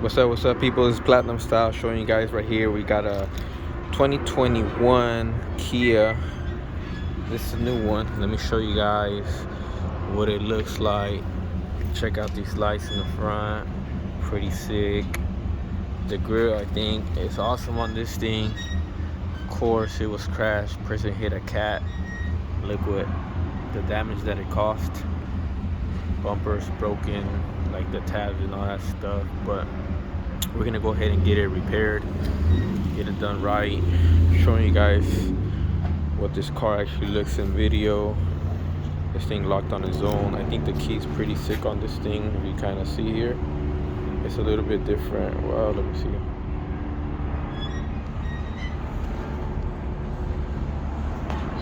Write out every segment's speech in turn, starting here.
What's up, people? It's Platinum Style showing you guys right here. We got a 2021 Kia. This is a new one. Let me show you guys what it looks like. Check out these lights in the front. Pretty sick. The grill, I think, is awesome on this thing. Of course, it was crashed. Person hit a cat. Look what the damage that it cost. Bumpers broken, like the tabs and all that stuff. But we're gonna go ahead and get it repaired, get it done right, showing you guys what this car actually looks in video. This thing locked on its own. I think the key's pretty sick on this thing. If you kind of see here, it's a little bit different. Well, let me see.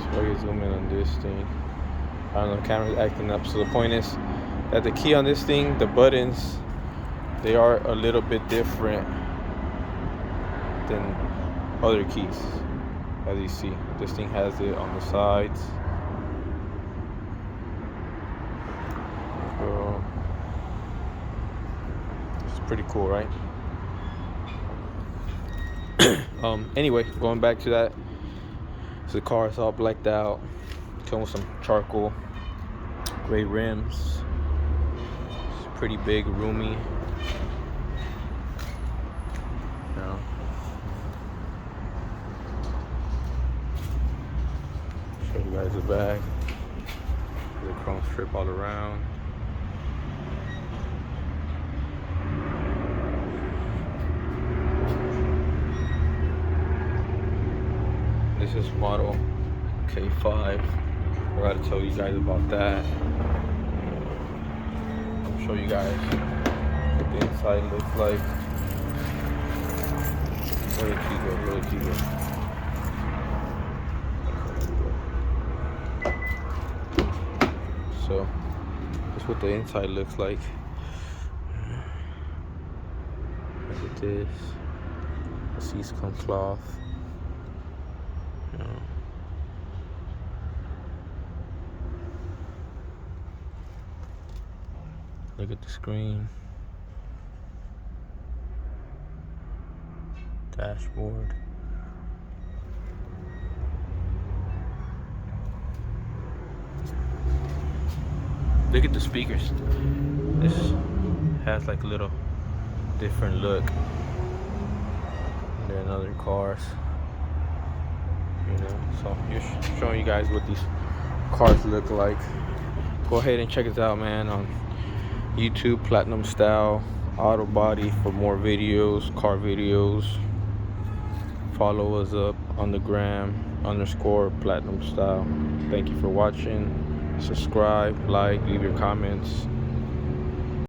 So I can zoom in on this thing. I don't know, the camera's acting up. So the point is that the key on this thing, the buttons, they are a little bit different than other keys. As you see, this thing has it on the sides. So it's pretty cool, right? Anyway, going back to that, so the car is all blacked out, comes with some charcoal, gray rims. It's pretty big, roomy. Show you guys the back. The chrome strip all around. This is model K5. I gotta tell you guys about that. I'll show you guys what the inside looks like. Where did you go? Where did you go? So that's what the inside looks like. Look at this. The seats come cloth. Look at the screen. Dashboard. Look at the speakers. This has like a little different look than other cars. You know, so just showing you guys what these cars look like. Go ahead and check us out, man, on YouTube, Platinum Style Auto Body, for more videos, car videos. Follow us up on the gram _Platinum Style. Thank you for watching. Subscribe, like, leave your comments.